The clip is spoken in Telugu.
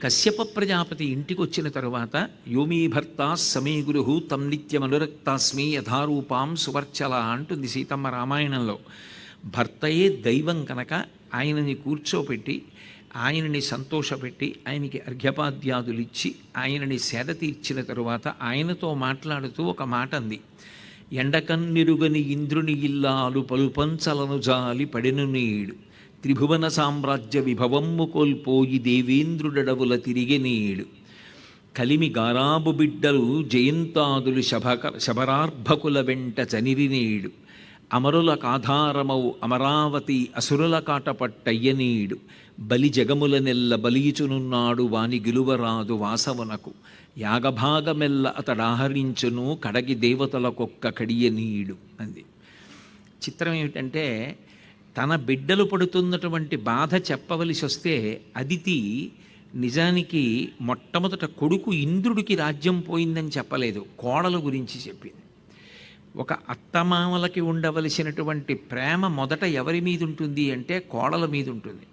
కశ్యప ప్రజాపతి ఇంటికి వచ్చిన తరువాత యోమీ భర్త సమే గురు తం నిత్యమనురక్తాస్మి యథారూపాం సువర్చల అంటుంది సీతమ్మ రామాయణంలో. భర్తయే దైవం కనుక ఆయనని కూర్చోపెట్టి ఆయనని సంతోషపెట్టి ఆయనకి అర్ఘ్యపాద్యాదులిచ్చి ఆయనని సేద తీర్చిన తరువాత ఆయనతో మాట్లాడుతూ ఒక మాట అంది. ఎండకన్నిరుగని ఇంద్రుని ఇల్లాలు పలుపంచలను జాలి పడెను నీడు త్రిభువన సామ్రాజ్య విభవమ్ము కోల్పోయి దేవేంద్రుడడవుల తిరిగెనీడు కలిమి గారాబు బిడ్డలు జయంతాదులు శబరార్భకుల వెంట చనిరినీడు అమరుల కాధారమౌ అమరావతి అసురుల కాటపట్టయ్యనీడు బలి జగముల నెల్ల బలియుచునున్నాడు వాని గిలువరాదు వాసవనకు యాగభాగమెల్ల అతడాహరించును కడగి దేవతలకొక్క కడియనీడు అంది. చిత్రం ఏమిటంటే తన బిడ్డలు పడుతున్నటువంటి బాధ చెప్పవలసి వస్తే అదితి నిజానికి మొట్టమొదట కొడుకు ఇంద్రుడికి రాజ్యం పోయిందని చెప్పలేదు, కోడల గురించి చెప్పింది. ఒక అత్తమామలకి ఉండవలసినటువంటి ప్రేమ మొదట ఎవరి మీద ఉంటుంది అంటే కోడల మీద ఉంటుంది.